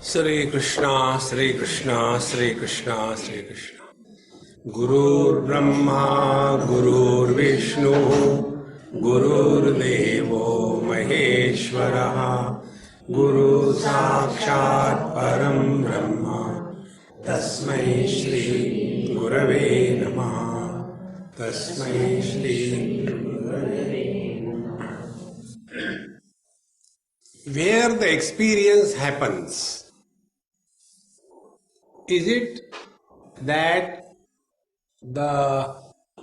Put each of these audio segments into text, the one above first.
Shri Krishna, Shri Krishna, Shri Krishna, Shri Krishna. Gurur Brahma, Gurur Vishnu, Gurur Devo Maheshwara, Guru Sakshat Param Brahma, Tasmai Shri Gurave Namaha, Tasmai Shri Gurave Namaha. Where the experience happens, is it that the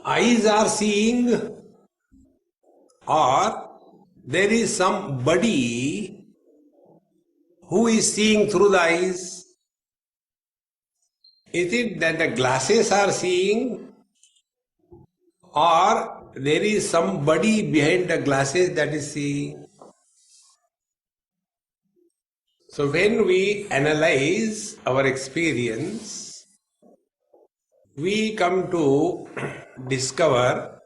eyes are seeing, or there is somebody who is seeing through the eyes? Is it that the glasses are seeing, or there is somebody behind the glasses that is seeing? So when we analyze our experience, we come to discover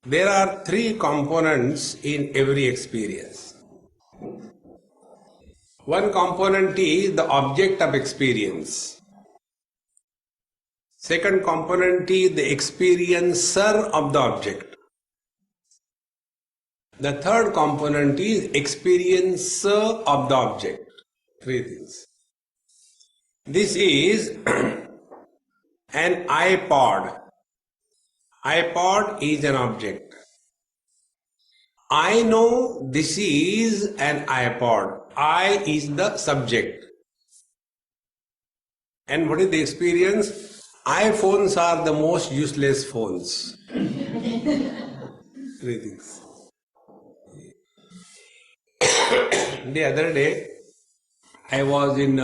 there are three components in every experience. One component is the object of experience. Second component is the experiencer of the object. The third component is experiencer of the object. Three things. This is an iPod. iPod is an object. I know this is an iPod. I is the subject. And what is the experience? iPhones are the most useless phones. Three things. The other day, I was in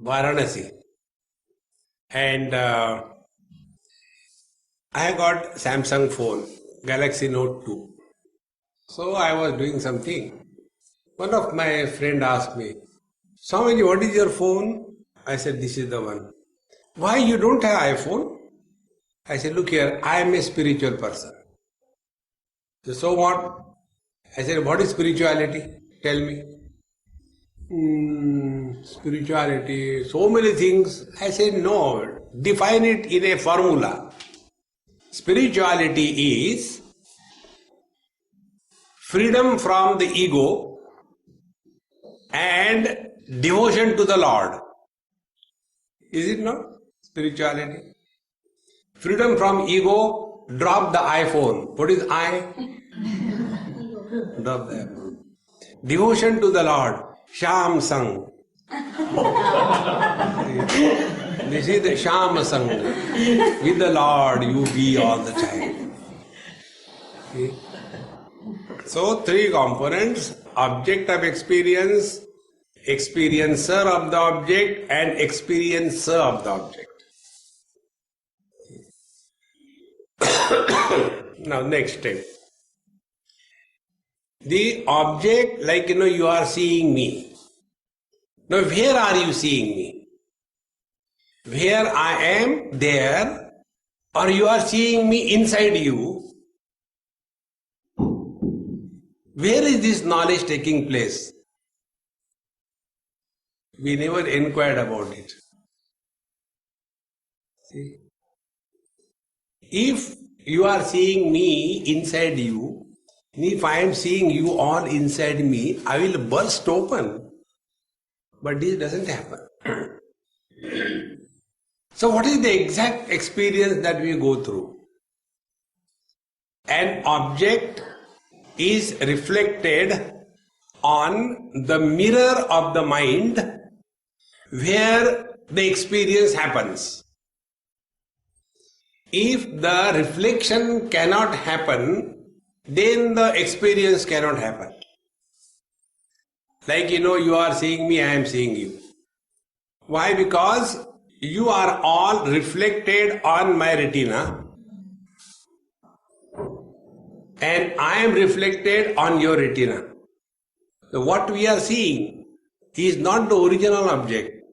Varanasi, and I got Samsung phone, Galaxy Note 2. So I was doing something. One of my friend asked me, Swami, what is your phone? I said, this is the one. Why you don't have iPhone? I said, look here, I am a spiritual person. So what? I said, what is spirituality? Tell me. Spirituality, so many things. I said, no, define it in a formula. Spirituality is freedom from the ego and devotion to the Lord. Is it not? Spirituality. Freedom from ego, drop the iPhone. What is I? Drop the iPhone. Devotion to the Lord, Sham Sang. This is the Sham Sang. With the Lord you be all the time. Okay. So three components: object of experience, experiencer of the object, and experiencer of the object. Now next step. The object, like you are seeing me. Now where are you seeing me? Where I am there, or you are seeing me inside you? Where is this knowledge taking place? We never inquired about it. See? If you are seeing me inside you, if I am seeing you all inside me, I will burst open. But this doesn't happen. So what is the exact experience that we go through? An object is reflected on the mirror of the mind where the experience happens. If the reflection cannot happen, then the experience cannot happen. Like you are seeing me, I am seeing you. Why? Because you are all reflected on my retina and I am reflected on your retina. So what we are seeing is not the original object,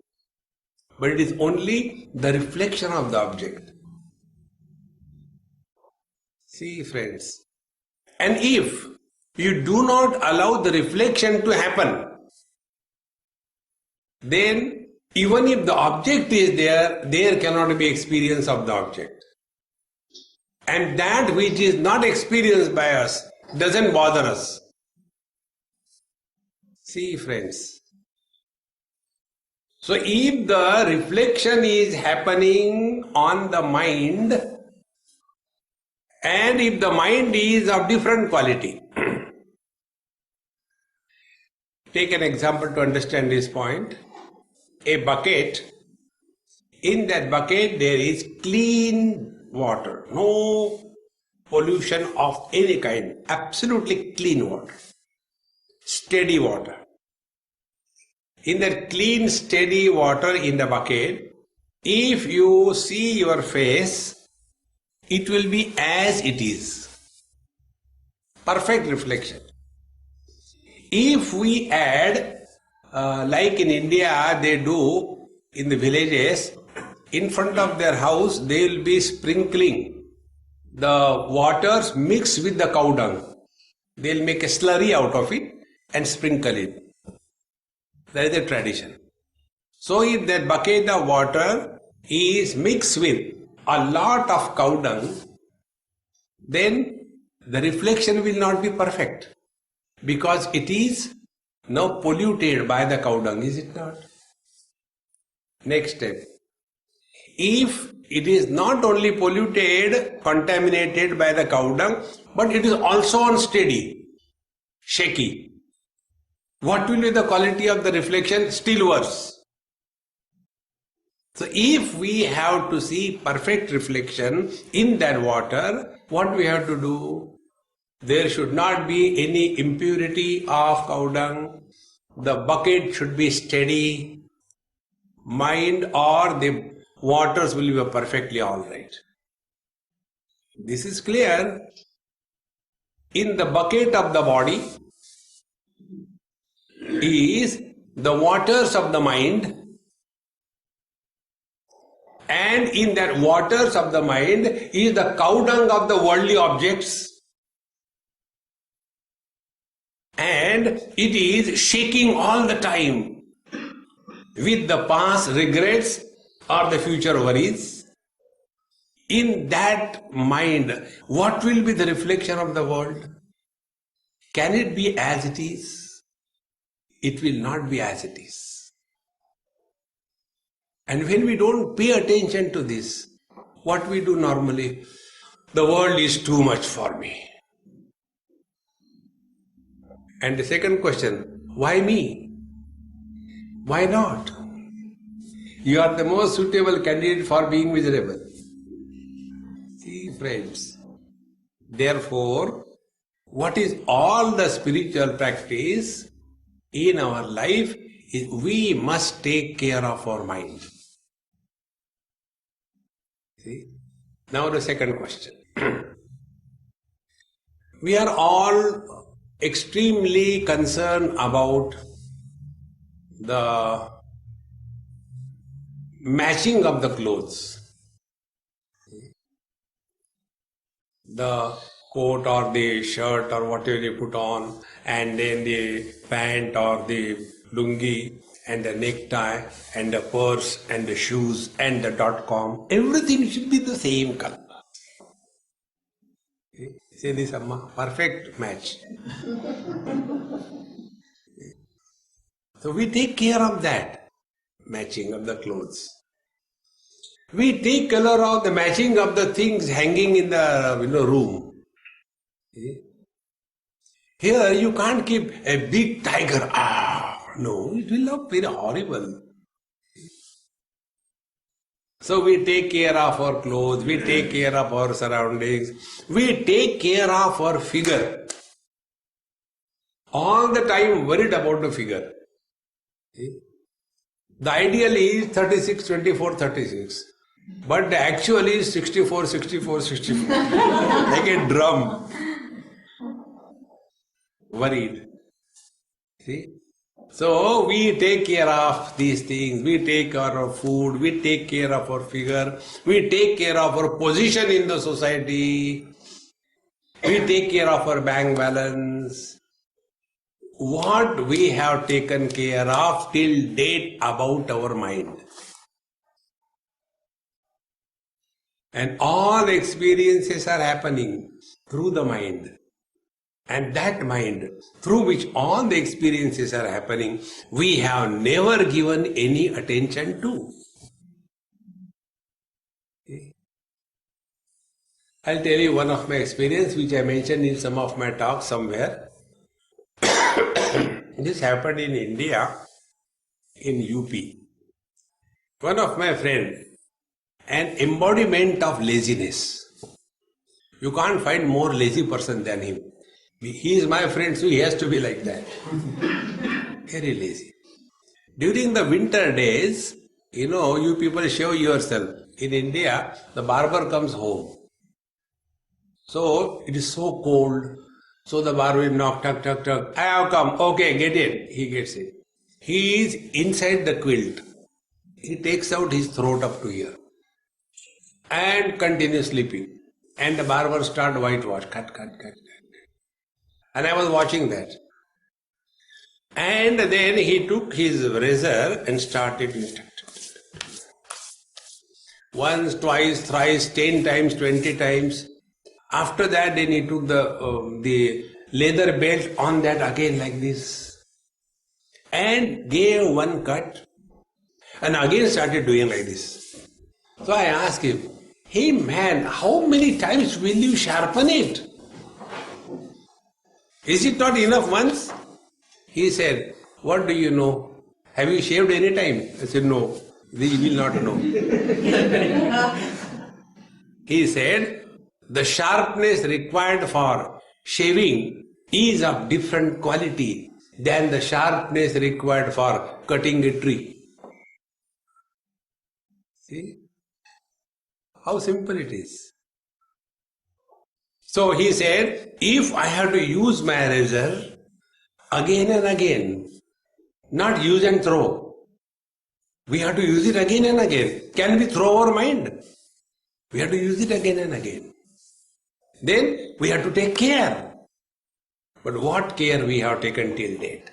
but it is only the reflection of the object. See, friends, and if you do not allow the reflection to happen, then even if the object is there, there cannot be experience of the object. And that which is not experienced by us doesn't bother us. See, friends. So if the reflection is happening on the mind, and if the mind is of different quality, take an example to understand this point. A bucket, in that bucket there is clean water, no pollution of any kind, absolutely clean water, steady water. In that clean, steady water in the bucket, if you see your face, it will be as it is. Perfect reflection. If we add, like in India they do in the villages, in front of their house they will be sprinkling the waters mixed with the cow dung. They will make a slurry out of it and sprinkle it. That is a tradition. So if that bucket of water is mixed with a lot of cow dung, then the reflection will not be perfect, because it is now polluted by the cow dung, is it not? Next step. If it is not only polluted, contaminated by the cow dung, but it is also unsteady, shaky, what will be the quality of the reflection? Still worse. So if we have to see perfect reflection in that water, what we have to do? There should not be any impurity of cow dung. The bucket should be steady. Mind or the waters will be perfectly alright. This is clear. In the bucket of the body is the waters of the mind, and in that waters of the mind is the cow dung of the worldly objects, and it is shaking all the time with the past regrets or the future worries. In that mind, what will be the reflection of the world? Can it be as it is? It will not be as it is. And when we don't pay attention to this, what we do normally? The world is too much for me. And the second question, why me? Why not? You are the most suitable candidate for being miserable. See, friends, therefore, what is all the spiritual practice in our life is we must take care of our mind. See? Now the second question. We are all extremely concerned about the matching of the clothes. The coat or the shirt or whatever you put on, and then the pant or the lungi and the necktie and the purse and the shoes and the .com, everything should be the same color. Say this, Amma, perfect match. So we take care of that matching of the clothes. We take care of the matching of the things hanging in the room. Here you can't keep a big tiger. No, it will look very horrible. So we take care of our clothes, we take care of our surroundings, we take care of our figure. All the time worried about the figure. The ideal is 36, 24, 36. But the actual is 64, 64, 64. Like a drum. Worried. See? So we take care of these things, we take care of food, we take care of our figure, we take care of our position in the society, we take care of our bank balance, what we have taken care of till date about our mind. And all experiences are happening through the mind. And that mind, through which all the experiences are happening, we have never given any attention to. I'll tell you one of my experience which I mentioned in some of my talks somewhere. This happened in India, in UP. One of my friend, an embodiment of laziness. You can't find more lazy person than him. He is my friend, so he has to be like that. Very lazy. During the winter days, you people shave yourself. In India, the barber comes home. So it is so cold. So the barber will knock, tuck, tuck, tuck. I have come. Okay, get in. He gets in. He is inside the quilt. He takes out his throat up to here and continues sleeping. And the barber start whitewash. Cut, cut, cut, cut. And I was watching that. And then he took his razor and started once, twice, thrice, 10 times, 20 times. After that, then he took the leather belt on that again like this and gave one cut and again started doing like this. So I asked him, hey man, how many times will you sharpen it? Is it not enough once? He said, what do you know? Have you shaved any time? I said, no, we will not know. He said, the sharpness required for shaving is of different quality than the sharpness required for cutting a tree. See? How simple it is. So he said, if I have to use my razor again and again, not use and throw, we have to use it again and again. Can we throw our mind? We have to use it again and again. Then we have to take care. But what care we have taken till date?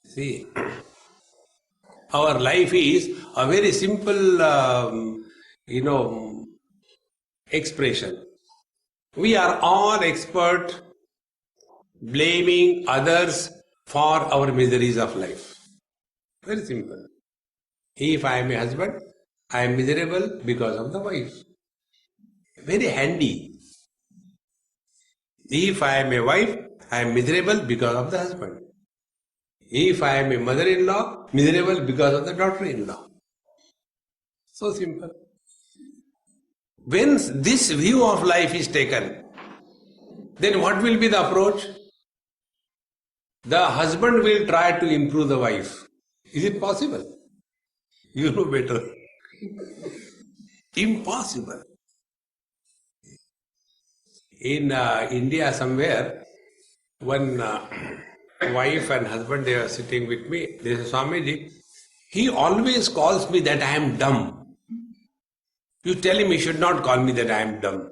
See, our life is a very simple, expression. We are all expert blaming others for our miseries of life. Very simple. If I am a husband, I am miserable because of the wife. Very handy. If I am a wife, I am miserable because of the husband. If I am a mother-in-law, miserable because of the daughter-in-law. So simple. When this view of life is taken, then what will be the approach? The husband will try to improve the wife. Is it possible? You know better. Impossible. In India somewhere, one wife and husband, they are sitting with me. They say, Swamiji, he always calls me that I am dumb. You tell him he should not call me that I am dumb.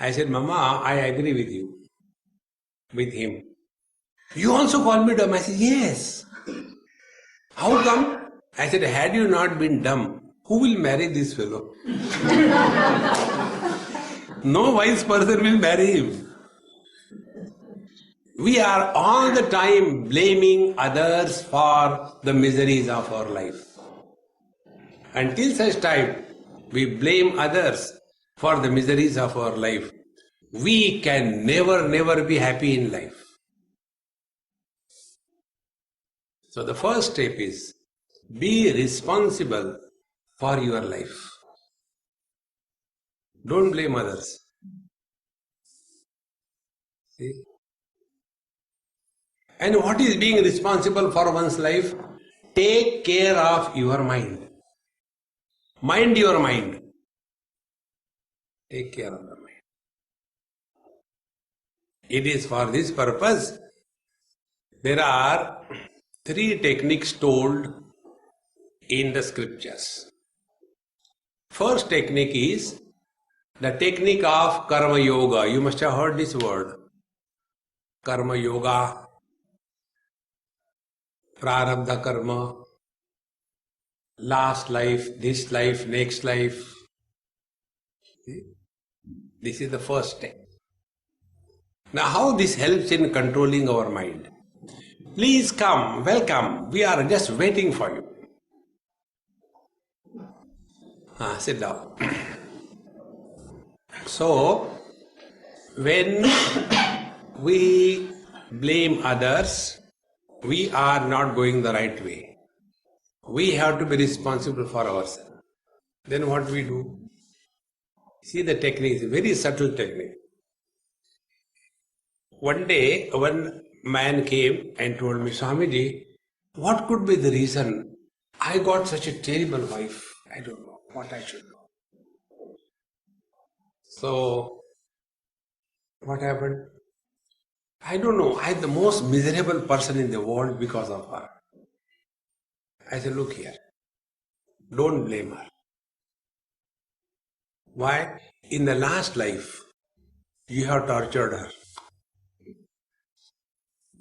I said, Mama, I agree with you. With him. You also call me dumb? I said, yes. How come? I said, had you not been dumb, who will marry this fellow? No wise person will marry him. We are all the time blaming others for the miseries of our life. Until such time we blame others for the miseries of our life, we can never be happy in life. So the first step is, be responsible for your life. Don't blame others. See? And what is being responsible for one's life? Take care of your mind. Mind your mind. Take care of the mind. It is for this purpose. There are 3 techniques told in the scriptures. First technique is the technique of karma yoga. You must have heard this word. karma yoga, prarabdha karma, last life, this life, next life. See? This is the first step. Now, how this helps in controlling our mind? Please come, welcome. We are just waiting for you. Sit down. So, when we blame others, we are not going the right way. We have to be responsible for ourselves. Then what we do? See, the technique is a very subtle technique. One day, one man came and told me, Swamiji, what could be the reason I got such a terrible wife? I don't know what I should do. So, what happened? I don't know. I'm the most miserable person in the world because of her. I said, look here. Don't blame her. Why? In the last life, you have tortured her.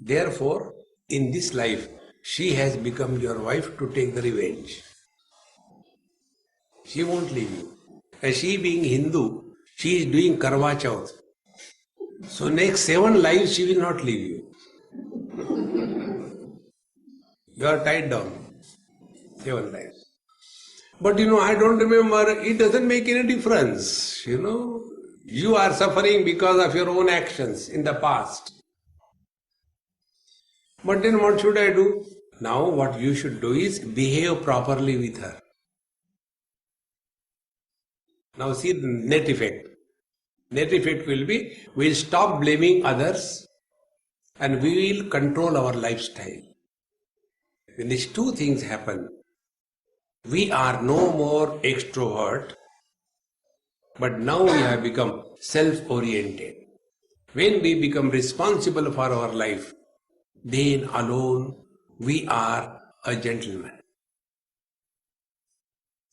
Therefore, in this life, she has become your wife to take the revenge. She won't leave you. And she being Hindu, she is doing Karwa Chauth. So next 7 lives she will not leave you. You are tied down. 7 lives. But I don't remember, it doesn't make any difference. You are suffering because of your own actions in the past. But then what should I do? Now what you should do is behave properly with her. Now see the net effect. Net effect will be, we'll stop blaming others and we will control our lifestyle. When these two things happen, we are no more extrovert, but now we have become self-oriented. When we become responsible for our life, then alone we are a gentleman.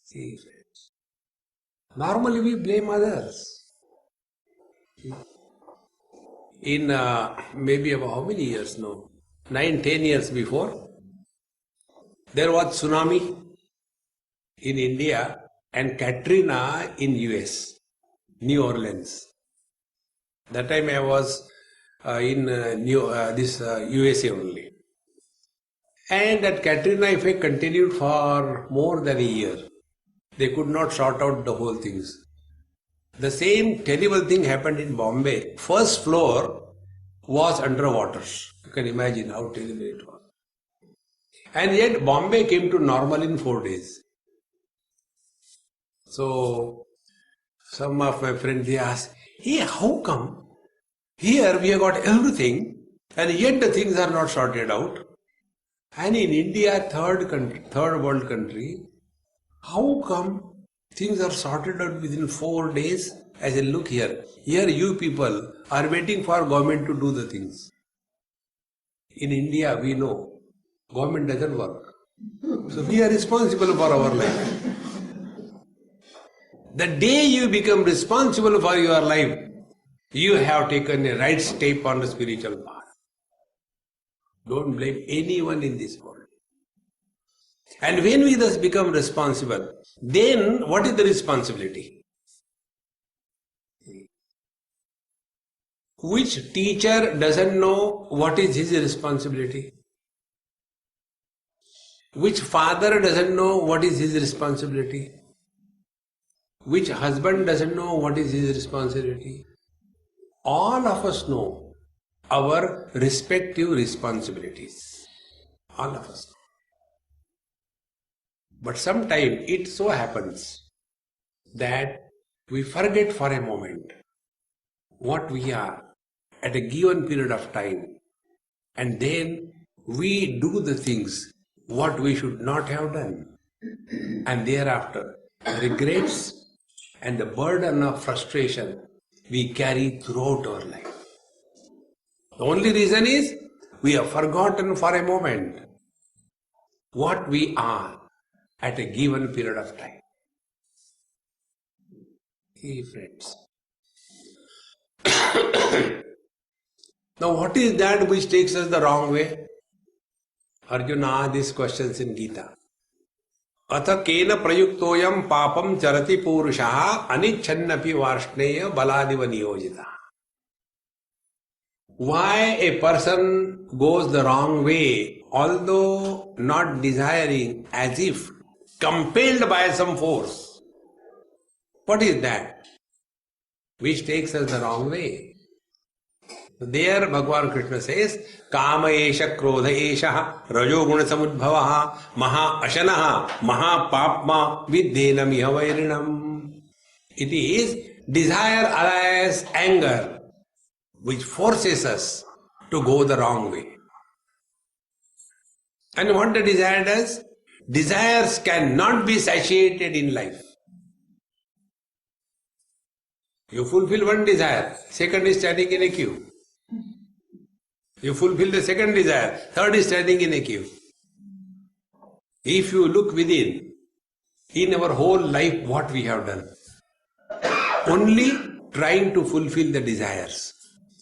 See, friends. Normally we blame others. In maybe about how many years now? 9, 10 years before, there was tsunami in India and Katrina in US, New Orleans. That time I was in USA only. And that Katrina effect continued for more than a year. They could not sort out the whole things. The same terrible thing happened in Bombay. First floor was underwater. You can imagine how terrible it was. And yet Bombay came to normal in 4 days. So some of my friends, they asked, hey, how come here we have got everything and yet the things are not sorted out? And in India, third world country, how come things are sorted out within 4 days? I said, look here. Here you people are waiting for government to do the things. In India, we know government doesn't work. So we are responsible for our life. The day you become responsible for your life, you have taken a right step on the spiritual path. Don't blame anyone in this world. And when we thus become responsible, then what is the responsibility? Which teacher doesn't know what is his responsibility? Which father doesn't know what is his responsibility? Which husband doesn't know what is his responsibility? All of us know our respective responsibilities. All of us. But sometimes it so happens that we forget for a moment what we are at a given period of time, and then we do the things what we should not have done, and thereafter regrets and the burden of frustration we carry throughout our life. The only reason is we have forgotten for a moment what we are at a given period of time. Hey friends, Now what is that which takes us the wrong way? Arjuna asked these questions in Gita. Atha kena prayuktoyam papam charati purushaha anichannapi varshneya baladiva niyojita. Why a person goes the wrong way, although not desiring, as if compelled by some force? What is that which takes us the wrong way? There Bhagavan Krishna says, Kama esha krodha esha rajo guna samudbhavaha maha ashanaha maha papma viddhenam iha vairinam. It is desire, alas, anger, which forces us to go the wrong way. And what the desire does? Desires cannot be satiated in life. You fulfill one desire, second is standing in a queue. You fulfill the second desire, third is standing in a queue. If you look within, in our whole life, what we have done? Only trying to fulfill the desires.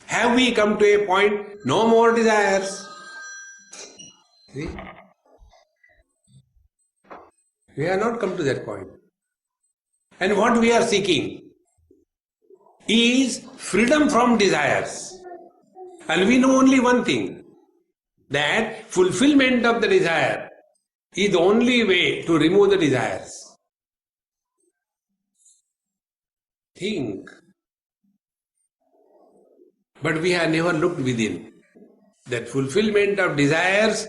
Have we come to a point, no more desires? See? We have not come to that point. And what we are seeking is freedom from desires. And we know only one thing, that fulfillment of the desire is the only way to remove the desires. Think. But we have never looked within. That fulfillment of desires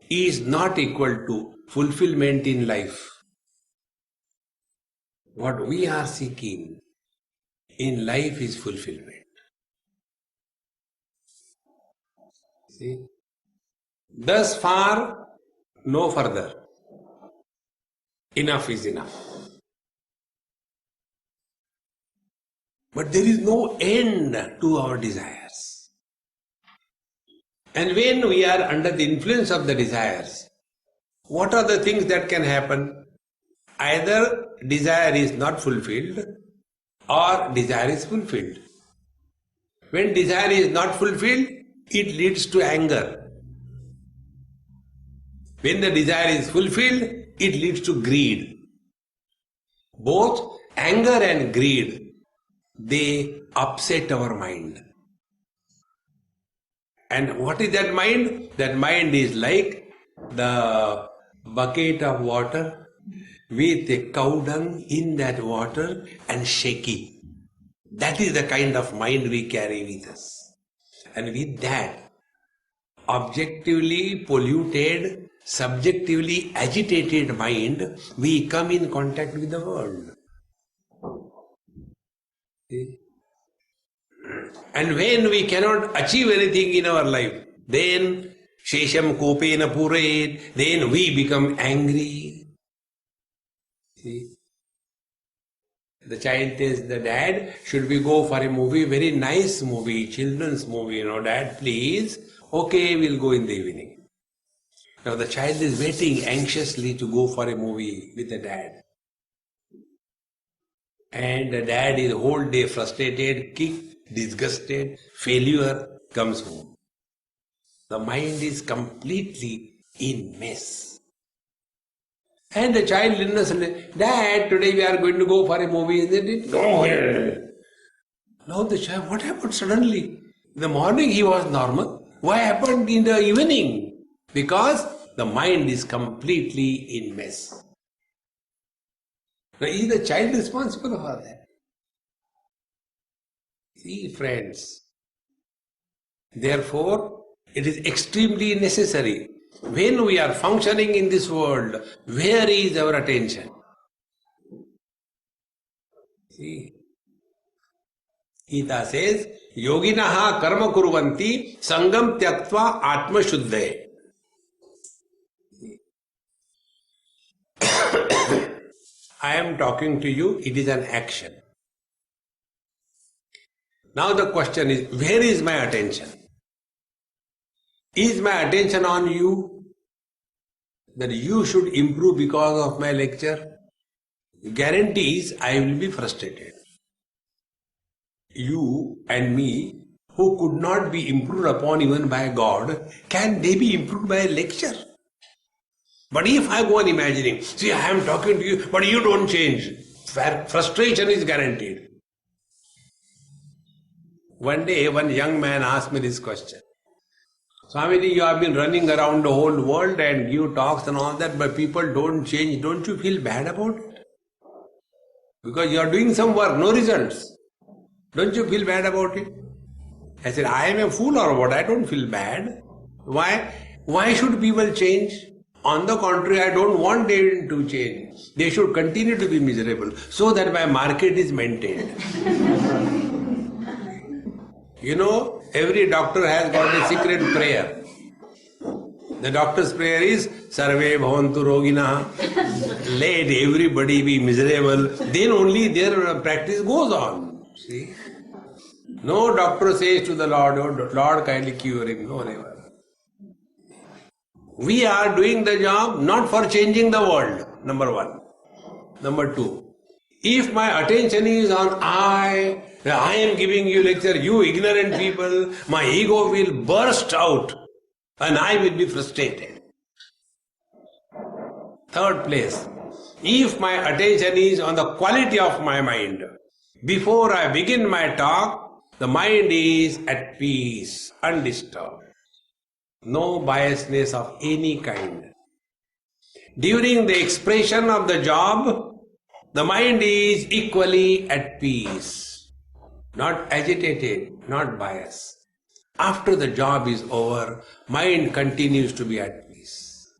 is not equal to fulfillment in life. What we are seeking in life is fulfillment. See? Thus far, no further. Enough is enough. But there is no end to our desires. And when we are under the influence of the desires, what are the things that can happen? Either desire is not fulfilled or desire is fulfilled. When desire is not fulfilled, it leads to anger. When the desire is fulfilled, it leads to greed. Both anger and greed, they upset our mind. And what is that mind? That mind is like the bucket of water with a cow dung in that water and shaky. That is the kind of mind we carry with us. And with that, objectively polluted, subjectively agitated mind, we come in contact with the world. See? And when we cannot achieve anything in our life, then Shesham Kopena Purayet, then we become angry. See? The child tells the dad, should we go for a movie? Very nice movie, children's movie, dad, please. Okay, we'll go in the evening. Now the child is waiting anxiously to go for a movie with the dad. And the dad is whole day frustrated, kicked, disgusted, failure, comes home. The mind is completely in mess. And the child innocently, Dad, today we are going to go for a movie, isn't it? No. Now the child, what happened suddenly? In the morning he was normal. What happened in the evening? Because the mind is completely in mess. Now is the child responsible for that? See, friends, therefore it is extremely necessary. When we are functioning in this world, where is our attention? See, Gita says, Yoginaha karma kurvanti sangam tyaktva atma shuddhe. I am talking to you, it is an action. Now the question is, where is my attention? Is my attention on you? That you should improve because of my lecture? Guarantees I will be frustrated. You and me, who could not be improved upon even by God, can they be improved by a lecture? But if I go on imagining, see, I am talking to you, but you don't change, frustration is guaranteed. One day, one young man asked me this question. Swamiji, you have been running around the whole world and give talks and all that, but people don't change. Don't you feel bad about it? Because you are doing some work, no results. Don't you feel bad about it? I said, I am a fool or what? I don't feel bad. Why? Why should people change? On the contrary, I don't want them to change. They should continue to be miserable so that my market is maintained. You know, every doctor has got a secret prayer. The doctor's prayer is Sarve Bhavantu Rogina. Let everybody be miserable. Then only their practice goes on. See? No doctor says to the Lord, oh, Lord, kindly cure him. No, never. We are doing the job not for changing the world, number one. Number two, if my attention is on I am giving you lecture, you ignorant people, my ego will burst out and I will be frustrated. Third place, if my attention is on the quality of my mind, before I begin my talk, the mind is at peace, undisturbed. No biasness of any kind. During the expression of the job, the mind is equally at peace, not agitated, not biased. After the job is over, mind continues to be at peace.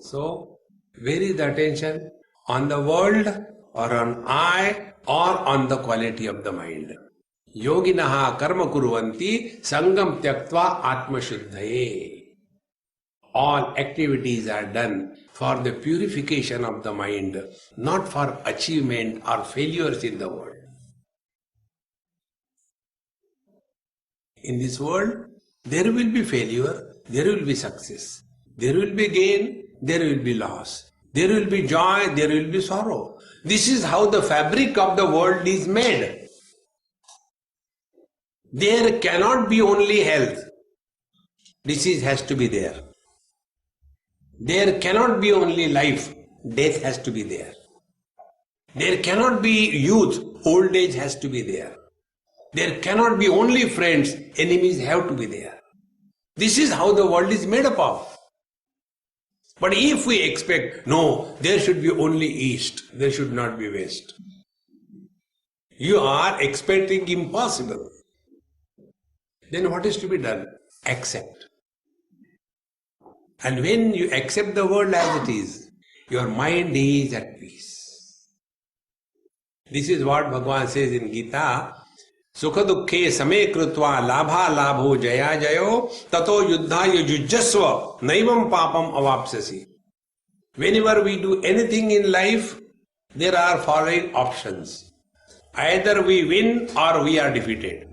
So, where is the attention? On the world or on I or on the quality of the mind? Yoginaha karma kuruvanti sangam tyaktva atmashuddhaye. All activities are done for the purification of the mind, not for achievement or failures in the world. In this world, there will be failure, there will be success. There will be gain, there will be loss. There will be joy, there will be sorrow. This is how the fabric of the world is made. There cannot be only health. Disease has to be there. There cannot be only life. Death has to be there. There cannot be youth. Old age has to be there. There cannot be only friends. Enemies have to be there. This is how the world is made up of. But if we expect, no, there should be only East, there should not be West. You are expecting impossible. Then what is to be done? Accept. And when you accept the world as it is, your mind is at peace. This is what Bhagavan says in Gita, Sukha dukkhe same krutva labha labho jaya jayo tato yuddhaya yujjasva naivam papam avapsasi. Whenever we do anything in life, there are following options. Either we win or we are defeated.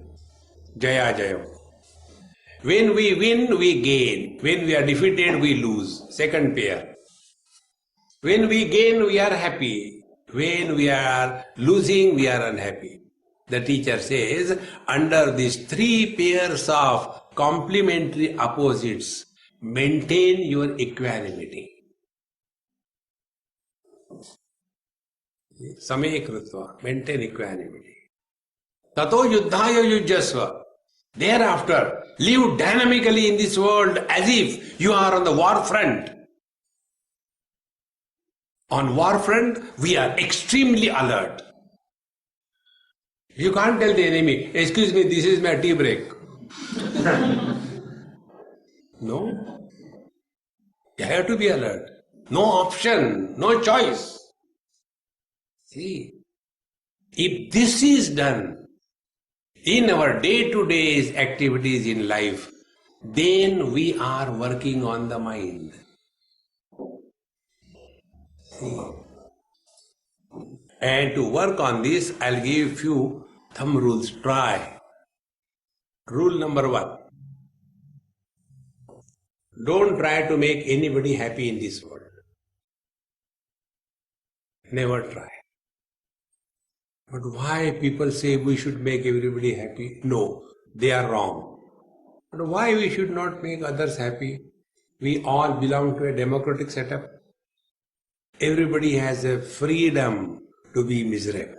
Jaya jayo. When we win, we gain. When we are defeated, we lose. Second pair. When we gain, we are happy. When we are losing, we are unhappy. The teacher says, under these three pairs of complementary opposites, maintain your equanimity. Same krutva, maintain equanimity. Tato yuddhaya yujjasva. Thereafter, live dynamically in this world as if you are on the war front. On war front, we are extremely alert. You can't tell the enemy, excuse me, this is my tea break. No. You have to be alert. No option, no choice. See, if this is done in our day-to-day activities in life, then we are working on the mind. See? And to work on this, I'll give few thumb rules. Try. Rule number 1. Don't try to make anybody happy in this world. Never try. But why people say we should make everybody happy? No, they are wrong. But why we should not make others happy? We all belong to a democratic setup. Everybody has a freedom to be miserable.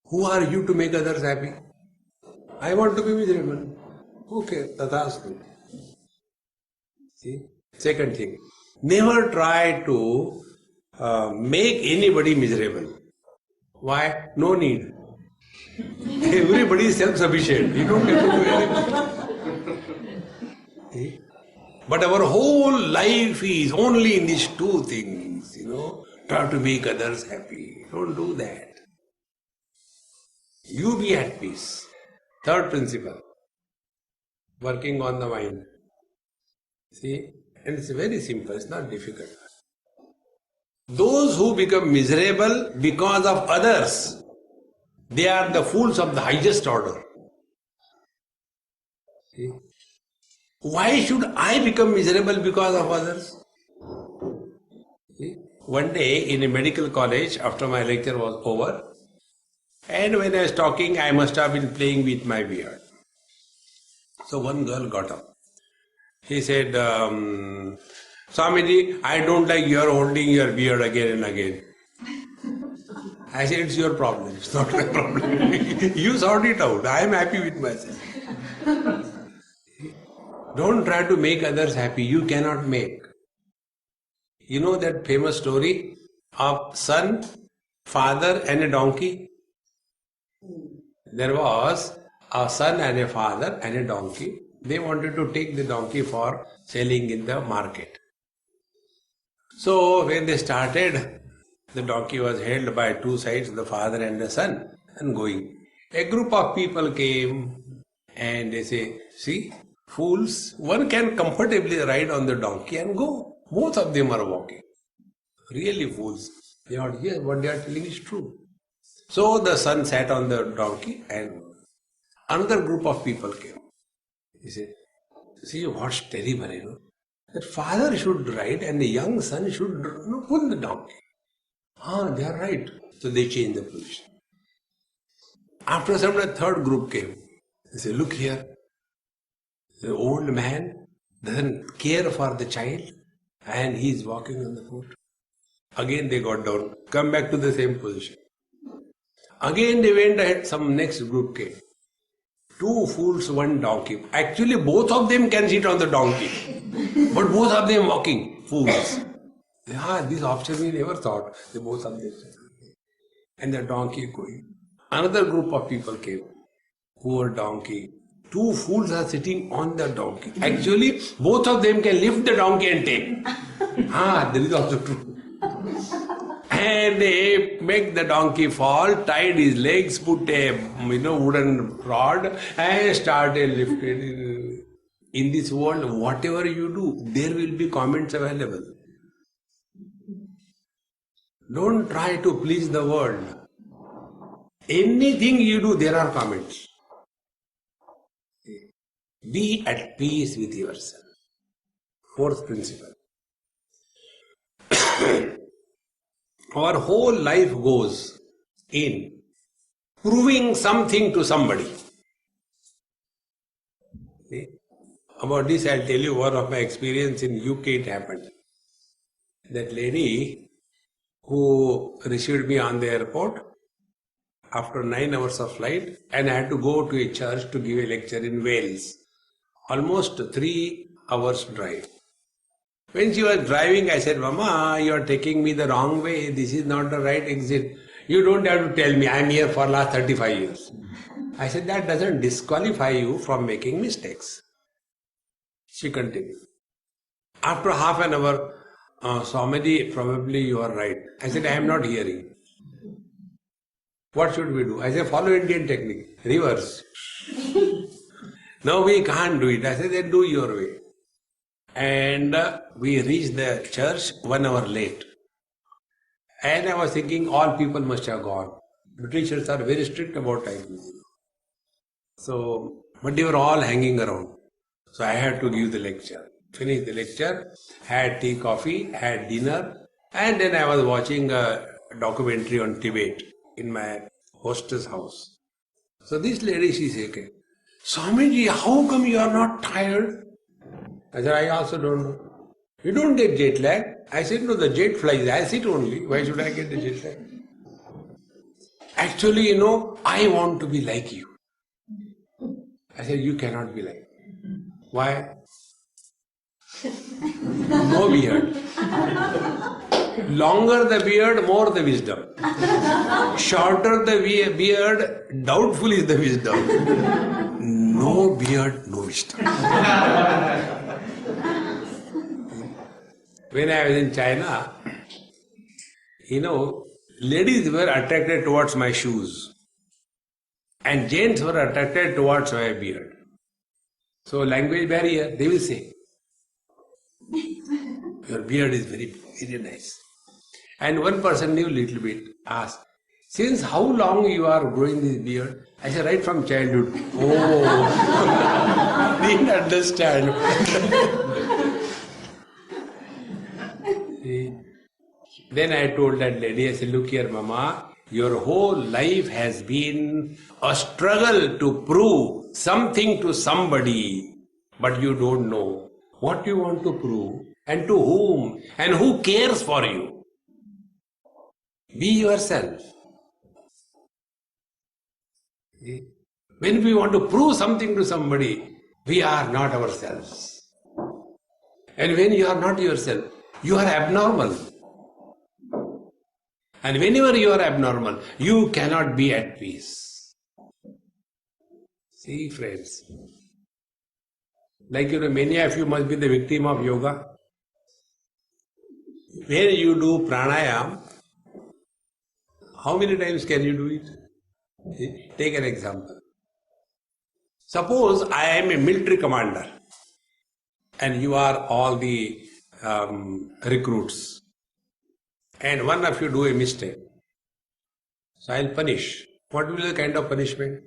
Who are you to make others happy? I want to be miserable. Okay, tathastu. See? Second thing, never try to make anybody miserable. Why? No need. Everybody is self-sufficient. You don't get to do anything. See? But our whole life is only in these two things, Try to make others happy. Don't do that. You be at peace. Third principle, working on the mind. See? And it's very simple, it's not difficult. Those who become miserable because of others, they are the fools of the highest order. See? Why should I become miserable because of others? See? One day in a medical college, after my lecture was over, and when I was talking, I must have been playing with my beard. So one girl got up. He said, Swamiji, I don't like your holding your beard again and again. I said, it's your problem, it's not my problem. You sort it out. I am happy with myself. Don't try to make others happy. You cannot make. You know that famous story of son, father and a donkey? There was a son and a father and a donkey. They wanted to take the donkey for selling in the market. So when they started, the donkey was held by two sides, the father and the son, and going. A group of people came and they say, see, fools, one can comfortably ride on the donkey and go. Both of them are walking. Really fools. They are here, what they are telling is true. So the son sat on the donkey and another group of people came. He said, see what's terrible, That father should ride and the young son should pull the donkey. They are right. So they changed the position. After some time, a third group came. They said, look here. The old man doesn't care for the child and he is walking on the foot. Again they got down. Come back to the same position. Again they went ahead. Some next group came. Two fools, one donkey. Actually both of them can sit on the donkey. But both of them walking. Fools. This option we never thought. They both of them. And the donkey going. Another group of people came. Poor donkey. Two fools are sitting on the donkey. Actually, both of them can lift the donkey and take. That is also true. And they make the donkey fall, tied his legs, put a wooden rod and started lifting. In this world, whatever you do, there will be comments available. Don't try to please the world. Anything you do, there are comments. Be at peace with yourself. Fourth principle. Our whole life goes in proving something to somebody. See? About this I'll tell you one of my experience in UK it happened. That lady who received me on the airport after 9 hours of flight, and I had to go to a church to give a lecture in Wales. Almost 3 hours drive. When she was driving, I said, Mama, you are taking me the wrong way. This is not the right exit. You don't have to tell me. I am here for last 35 years. I said, that doesn't disqualify you from making mistakes. She continued. After half an hour, Swamiji, probably you are right. I said, I am not hearing. What should we do? I said, follow Indian technique. Reverse. No, we can't do it. I said, then do your way. And we reached the church 1 hour late. And I was thinking all people must have gone. Britishers are very strict about time. So, but they were all hanging around. So I had to give the lecture. Finished the lecture, had tea, coffee, had dinner, and then I was watching a documentary on Tibet in my hostess house. So this lady, she said, Swamiji, how come you are not tired? I said, I also don't know. You don't get jet lag? I said, no, the jet flies. I sit only. Why should I get the jet lag? Actually, I want to be like you. I said, you cannot be like me. Why? No beard. Longer the beard, more the wisdom. Shorter the beard, doubtful is the wisdom. No beard, no wisdom. When I was in China, ladies were attracted towards my shoes and gents were attracted towards my beard. So language barrier, they will say, your beard is very, very nice. And one person knew little bit, asked, since how long you are growing this beard? I said, right from childhood. Oh, didn't understand. Then I told that lady, I said, look here, Mama, your whole life has been a struggle to prove something to somebody, but you don't know what you want to prove and to whom and who cares for you. Be yourself. When we want to prove something to somebody, we are not ourselves. And when you are not yourself, you are abnormal. And whenever you are abnormal, you cannot be at peace. See, friends, like many of you must be the victim of yoga. When you do pranayam, how many times can you do it? Take an example. Suppose I am a military commander and you are all the recruits, and one of you do a mistake. So I will punish. What will be the kind of punishment?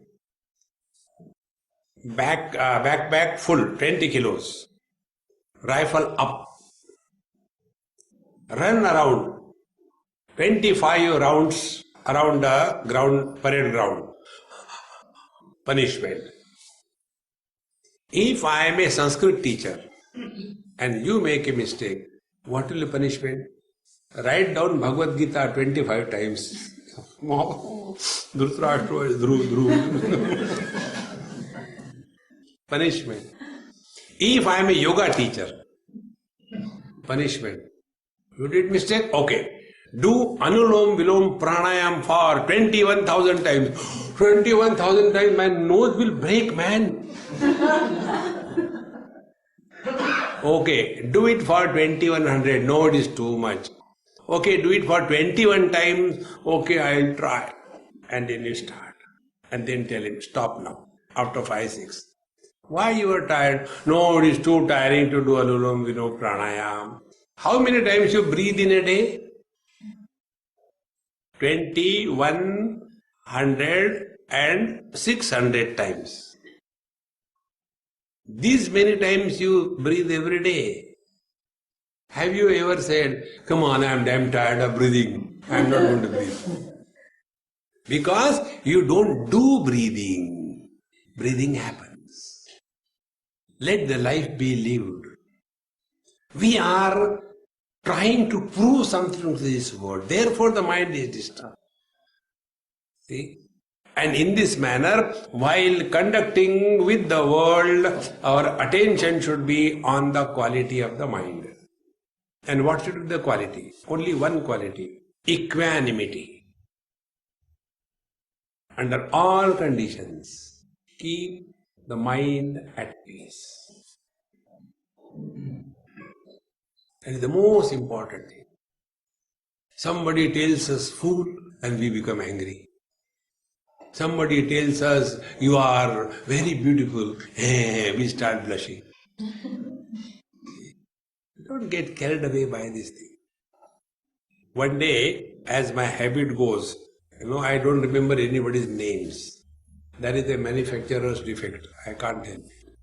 Backpack full, 20 kilos. Rifle up. Run around 25 rounds around the ground, parade ground. Punishment. If I am a Sanskrit teacher and you make a mistake, what will be punishment? Write down Bhagavad Gita 25 times. Dhritarashtra is Dhru. Punishment. If I am a yoga teacher, punishment. You did mistake? Okay. Do Anulom Vilom Pranayam for 21,000 times. 21,000 times, my nose will break, man. Okay, do it for 2100. No, it is too much. Okay, do it for 21 times. Okay, I'll try. And then you start. And then tell him, stop now. After 5, 6. Why you are tired? No, it is too tiring to do Anulom Vilom Pranayam. How many times you breathe in a day? 2100 and 600 times. These many times you breathe every day. Have you ever said, come on, I am damn tired of breathing. I am not going to breathe. Because you don't do breathing. Breathing happens. Let the life be lived. We are trying to prove something to this world. Therefore the mind is disturbed. See? And in this manner, while conducting with the world, our attention should be on the quality of the mind. And what should be the quality? Only one quality. Equanimity. Under all conditions, keep the mind at peace. That is the most important thing. Somebody tells us fool and we become angry. Somebody tells us you are very beautiful, we start blushing. Don't get carried away by this thing. One day, as my habit goes, I don't remember anybody's names. That is a manufacturer's defect. I can't help it.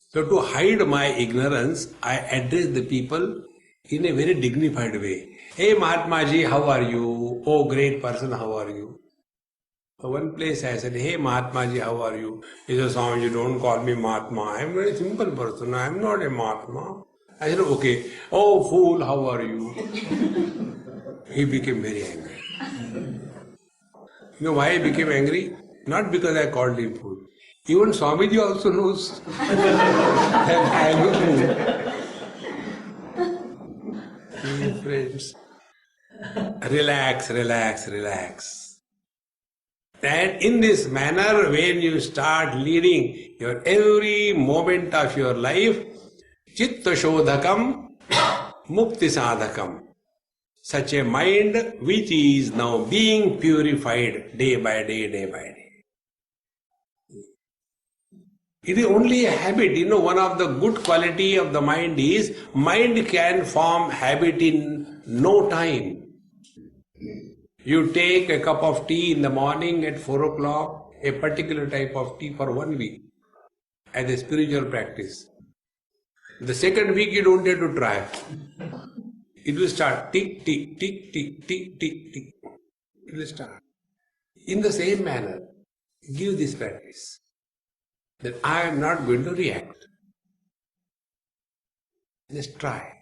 So to hide my ignorance, I address the people in a very dignified way. Hey Mahatma Ji, how are you? Oh great person, how are you? So one place I said, hey Mahatma Ji, how are you? He said, Swami, you don't call me Mahatma. I am a very simple person. I am not a Mahatma. I said, okay. Oh fool, how are you? He became very angry. You know why he became angry? Not because I called him fool. Even Swamiji also knows that I am a fool. Dear friends, relax, relax, relax. And in this manner, when you start leading your every moment of your life, chitta shodhakam, mukti sadhakam, such a mind which is now being purified day by day, day by day. It is only a habit. You know, one of the good quality of the mind is mind can form habit in no time. You take a cup of tea in the morning at 4 o'clock, a particular type of tea for 1 week as a spiritual practice. The second week you don't have to try. It will start tick, tick, tick, tick, tick, tick, tick. It will start. In the same manner, give this practice that I am not going to react. Just try.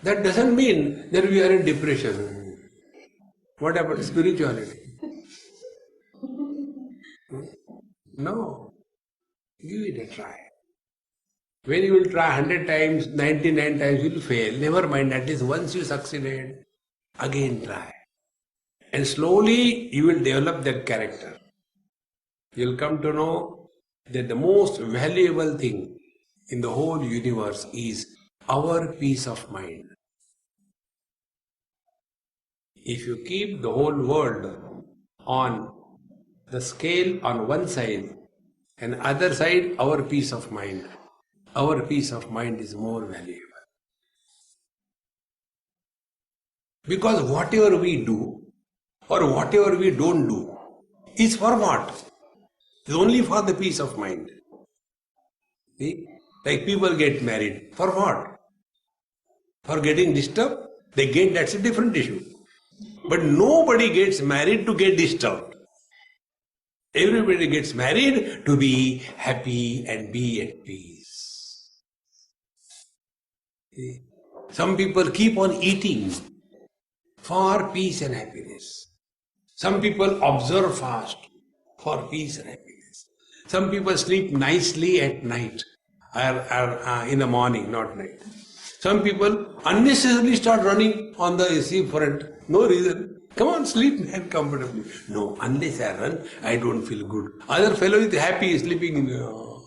That doesn't mean that we are in depression. What about spirituality? No. Give it a try. When you will try 100 times, 99 times, you will fail. Never mind, at least once you succeeded, again try. And slowly you will develop that character. You will come to know that the most valuable thing in the whole universe is our peace of mind. If you keep the whole world on the scale on one side and other side our peace of mind is more valuable. Because whatever we do or whatever we don't do is for what? It's only for the peace of mind. See? Like people get married. For what? For getting disturbed? They get, that's a different issue. But nobody gets married to get disturbed. Everybody gets married to be happy and be at peace. See? Some people keep on eating for peace and happiness. Some people observe fast for peace and happiness. Some people sleep nicely at night or in the morning, not night. Some people unnecessarily start running on the sea front. No reason. Come on, sleep man comfortably. No, unless I run, I don't feel good. Other fellow is happy sleeping in.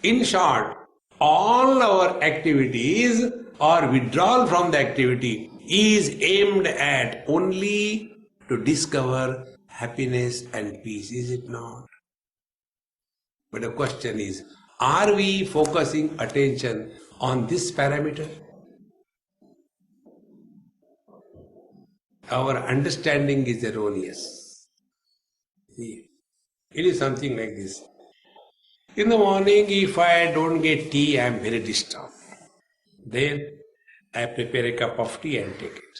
In short, all our activities or withdrawal from the activity is aimed at only to discover happiness and peace, is it not? But the question is, are we focusing attention on this parameter? Our understanding is erroneous. See, it is something like this. In the morning, if I don't get tea, I am very disturbed. Then I prepare a cup of tea and take it.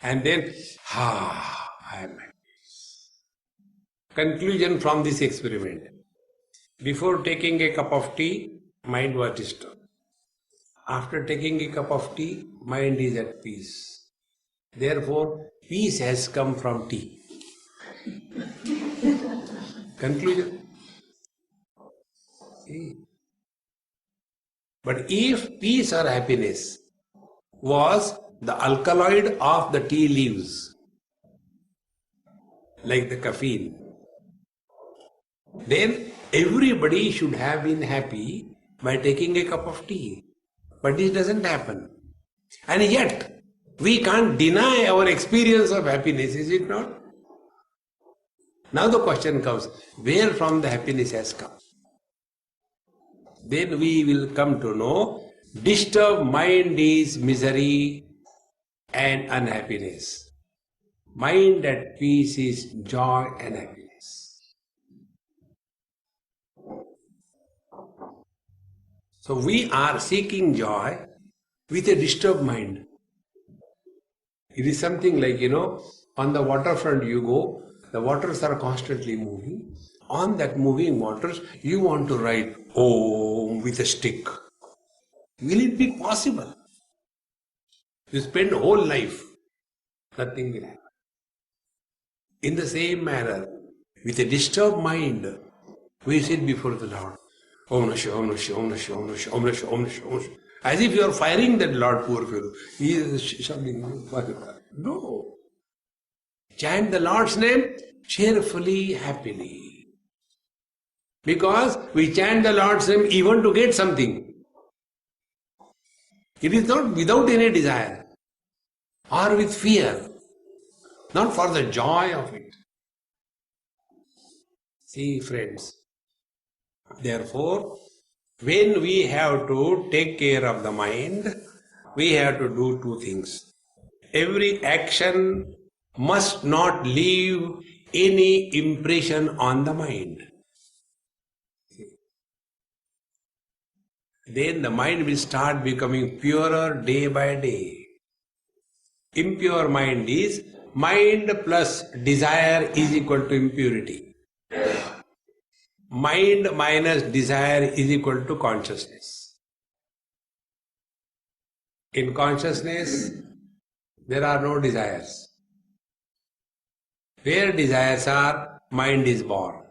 And then, I am at peace. Conclusion from this experiment. Before taking a cup of tea, mind was disturbed. After taking a cup of tea, mind is at peace. Therefore, peace has come from tea. Conclusion. But if peace or happiness was the alkaloid of the tea leaves, like the caffeine, then everybody should have been happy by taking a cup of tea. But this doesn't happen. And yet, we can't deny our experience of happiness, is it not? Now the question comes, where from the happiness has come? Then we will come to know, disturbed mind is misery and unhappiness. Mind at peace is joy and happiness. So we are seeking joy with a disturbed mind. It is something like, on the waterfront you go, the waters are constantly moving. On that moving waters, you want to write Om with a stick. Will it be possible? You spend whole life, nothing will happen. In the same manner, with a disturbed mind, we sit before the Lord. Om Nasha, Om Nasha, Om Nasha, Om Nasha, Om Nasha, Om Nasha, Om Nasha. As if you are firing that Lord, poor fellow. He is shouting. No. Chant the Lord's name cheerfully, happily. Because we chant the Lord's name even to get something. It is not without any desire or with fear, not for the joy of it. See, friends, therefore, when we have to take care of the mind, we have to do two things. Every action must not leave any impression on the mind. Then the mind will start becoming purer day by day. Impure mind is mind plus desire is equal to impurity. Mind minus desire is equal to consciousness. In consciousness, there are no desires. Where desires are, mind is born.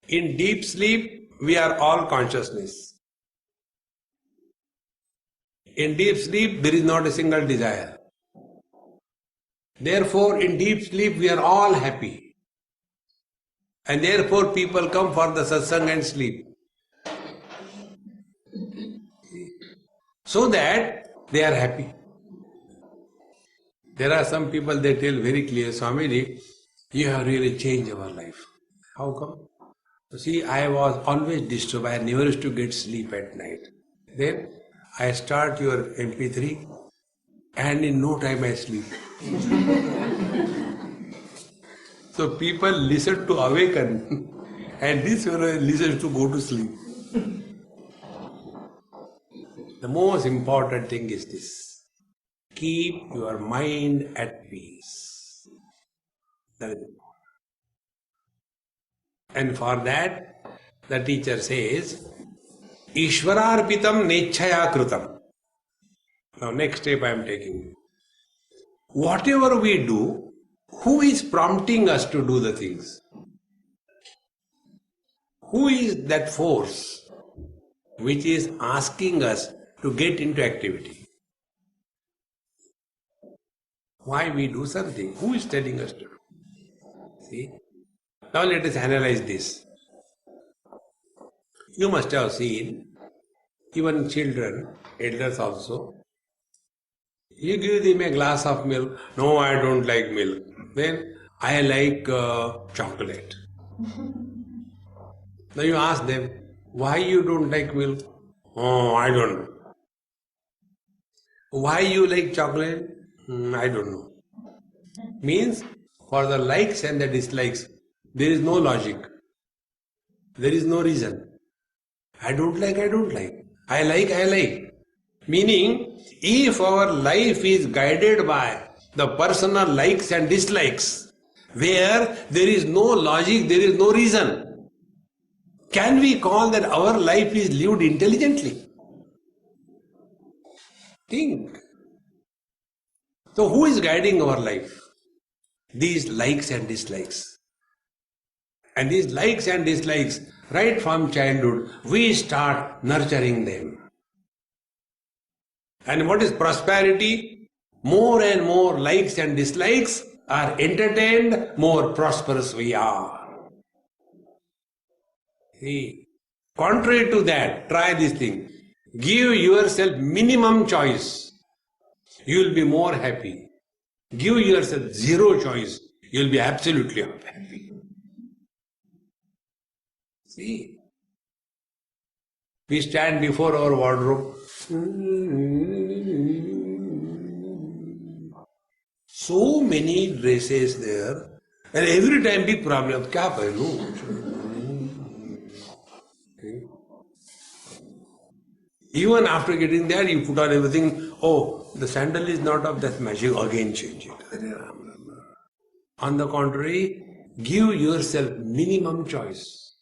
In deep sleep, we are all consciousness. In deep sleep, there is not a single desire. Therefore, in deep sleep, we are all happy. And therefore, people come for the satsang and sleep. So that they are happy. There are some people, they tell very clear, Swamiji, you have really changed our life. How come? See, I was always disturbed. I never used to get sleep at night. Then I start your MP3 and in no time I sleep. So people listen to awaken and this one listens to go to sleep. The most important thing is this. Keep your mind at peace. That is important. And for that, the teacher says, Ishwararpitam nechchaya krutam. Now next step I am taking. Whatever we do, who is prompting us to do the things? Who is that force which is asking us to get into activity? Why we do something? Who is telling us to do? See? Now let us analyze this. You must have seen, even children, elders also, you give them a glass of milk. No, I don't like milk. Then I like chocolate. Now you ask them, why you don't like milk? Oh, I don't know. Why you like chocolate? I don't know. Means for the likes and the dislikes, there is no logic. There is no reason. I don't like, I don't like. I like, I like. Meaning, if our life is guided by the personal likes and dislikes, where there is no logic, there is no reason, can we call that our life is lived intelligently? Think. So who is guiding our life? These likes and dislikes. And these likes and dislikes, right from childhood, we start nurturing them. And what is prosperity? More and more likes and dislikes are entertained, more prosperous we are. See, contrary to that, try this thing. Give yourself minimum choice. You will be more happy. Give yourself zero choice. You will be absolutely unhappy. See, we stand before our wardrobe. So many dresses there, and every time big problem. Kya pehnu? Even after getting there, you put on everything. Oh, the sandal is not of that magic. Again change it. On the contrary, give yourself minimum choice.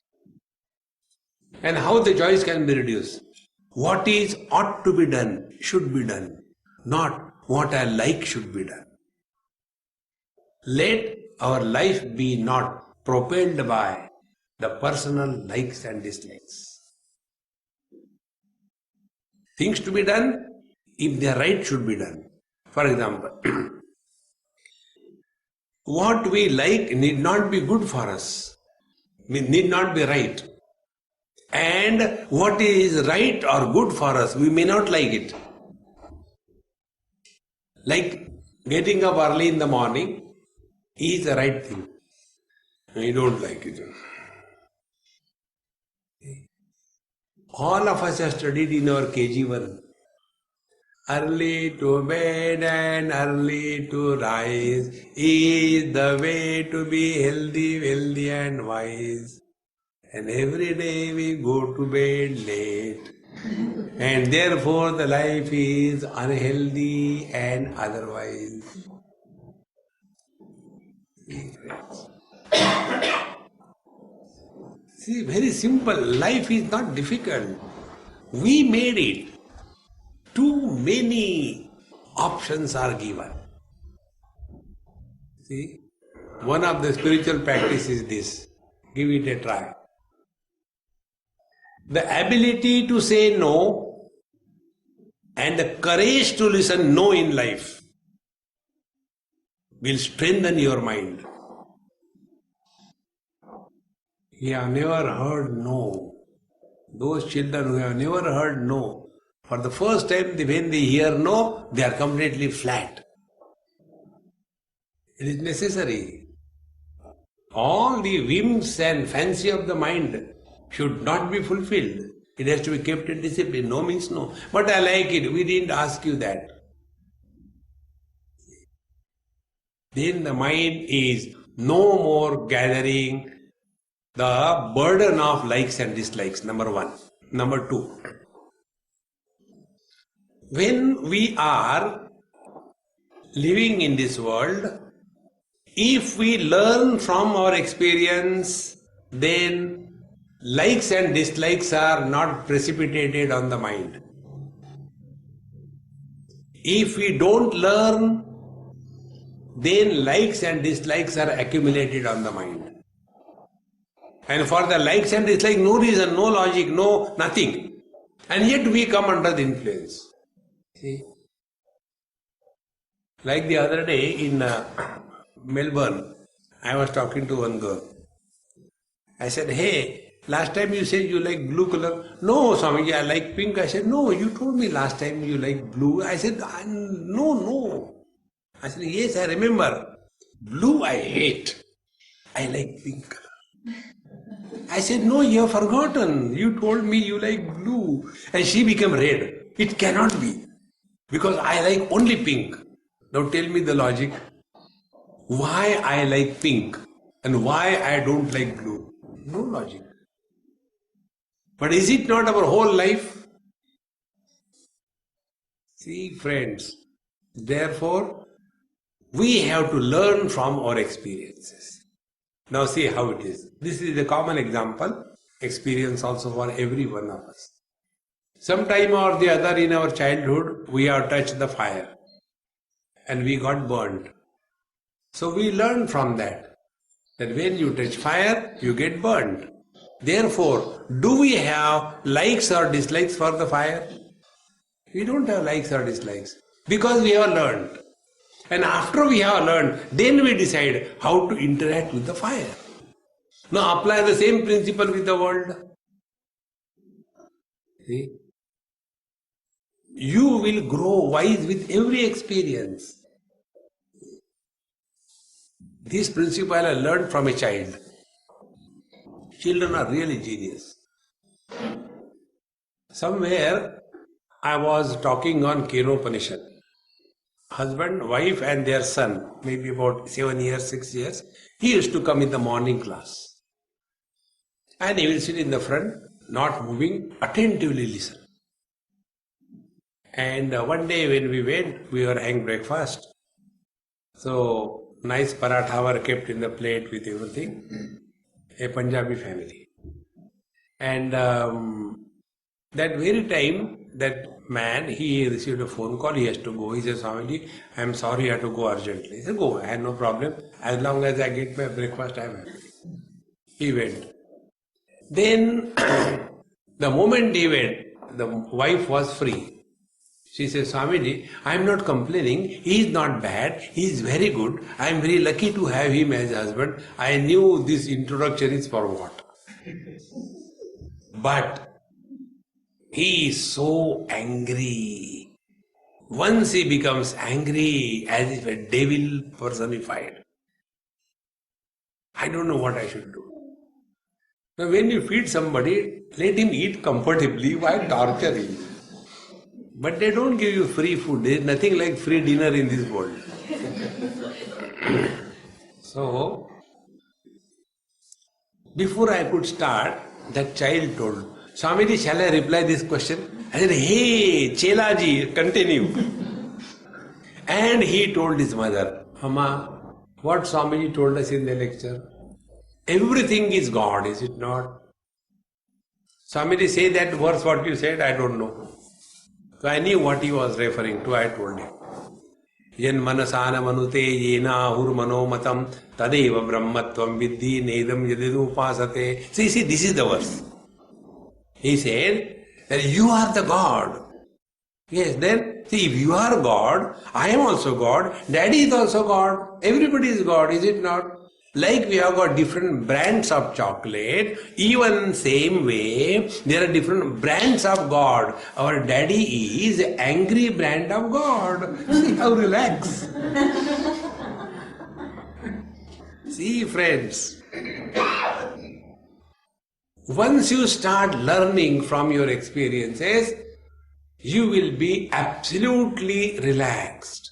And how the choice can be reduced? What is ought to be done should be done, not what I like should be done. Let our life be not propelled by the personal likes and dislikes. Things to be done, if they are right, should be done. For example, what we like need not be good for us, need not be right. And what is right or good for us, we may not like it. Like getting up early in the morning is the right thing. I don't like it. All of us have studied in our KG1. Early to bed and early to rise is the way to be healthy, wealthy and wise. And every day we go to bed late. And therefore the life is unhealthy and otherwise. See, very simple. Life is not difficult. We made it. Too many options are given. See, one of the spiritual practice is this. Give it a try. The ability to say no and the courage to listen no in life will strengthen your mind. You have never heard no. Those children who have never heard no, for the first time when they hear no, they are completely flat. It is necessary. All the whims and fancy of the mind should not be fulfilled. It has to be kept in discipline. No means no. But I like it. We didn't ask you that. Then the mind is no more gathering the burden of likes and dislikes, number one. Number two, when we are living in this world, if we learn from our experience, then likes and dislikes are not precipitated on the mind. If we don't learn, then likes and dislikes are accumulated on the mind. And for the likes and dislikes, no reason, no logic, no nothing. And yet we come under the influence. See? Like the other day in Melbourne, I was talking to one girl. I said, hey, last time you said you like blue color. No, Swami, I like pink. I said, no, you told me last time you like blue. I said, no. I said, yes, I remember. Blue I hate. I like pink color. I said, no, you have forgotten. You told me you like blue. And she became red. It cannot be. Because I like only pink. Now tell me the logic. Why I like pink and why I don't like blue? No logic. But is it not our whole life? See, friends, therefore, we have to learn from our experiences. Now see how it is. This is a common example, experience also for every one of us. Sometime or the other in our childhood, we have touched the fire and we got burned. So we learn from that when you touch fire, you get burned. Therefore, do we have likes or dislikes for the fire? We don't have likes or dislikes because we have learned. And after we have learned, then we decide how to interact with the fire. Now apply the same principle with the world. See? You will grow wise with every experience. This principle I learned from a child. Children are really genius. Somewhere I was talking on Kenopanishad. Husband, wife and their son, maybe about 7 years, 6 years, he used to come in the morning class. And he will sit in the front, not moving, attentively listen. And one day when we went, we were having breakfast. So, nice paratha were kept in the plate with everything. A Punjabi family. And that very time, that man, he received a phone call, he has to go. He says, Swamiji, I am sorry, I have to go urgently. He said, go, I have no problem. As long as I get my breakfast, I am happy. He went. Then, the moment he went, the wife was free. She says, Swamiji, I am not complaining. He is not bad. He is very good. I am very lucky to have him as husband. I knew this introduction is for what. But he is so angry. Once he becomes angry, as if a devil personified. I don't know what I should do. Now, when you feed somebody, let him eat comfortably. Why torture him? But they don't give you free food. There is nothing like free dinner in this world. So, before I could start, that child told, Swamiji, shall I reply this question? I said, hey, Chelaji, continue. And he told his mother, Amma, what Swamiji told us in the lecture? Everything is God, is it not? Swamiji, say that verse what you said, I don't know. So I knew what he was referring to, I told him. Yen manasana manute yena hur manomatam tadeva brahmatvam viddhi nedam yadedu upasate. See, this is the verse. He said that you are the God. Yes, then, see, if you are God, I am also God, Daddy is also God, everybody is God, is it not? Like we have got different brands of chocolate, even same way, there are different brands of God. Our Daddy is an angry brand of God. See how relax. See, friends, once you start learning from your experiences, you will be absolutely relaxed.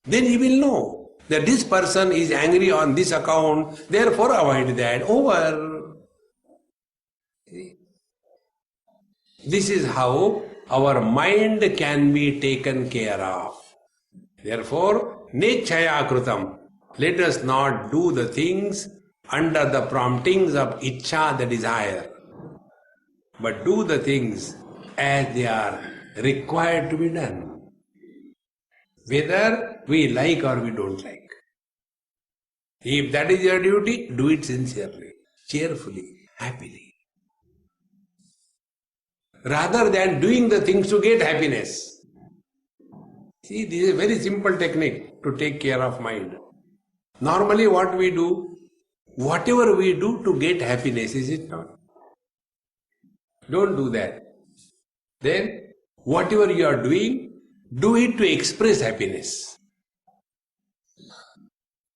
Then you will know that this person is angry on this account, therefore avoid that. Over. This is how our mind can be taken care of. Therefore, nechaya krutam. Let us not do the things under the promptings of ichcha, the desire, but do the things as they are required to be done, whether we like or we don't like. If that is your duty, do it sincerely, cheerfully, happily. Rather than doing the things to get happiness. See, this is a very simple technique to take care of mind. Normally what we do, whatever we do to get happiness, is it not? Don't do that. Then, whatever you are doing, do it to express happiness.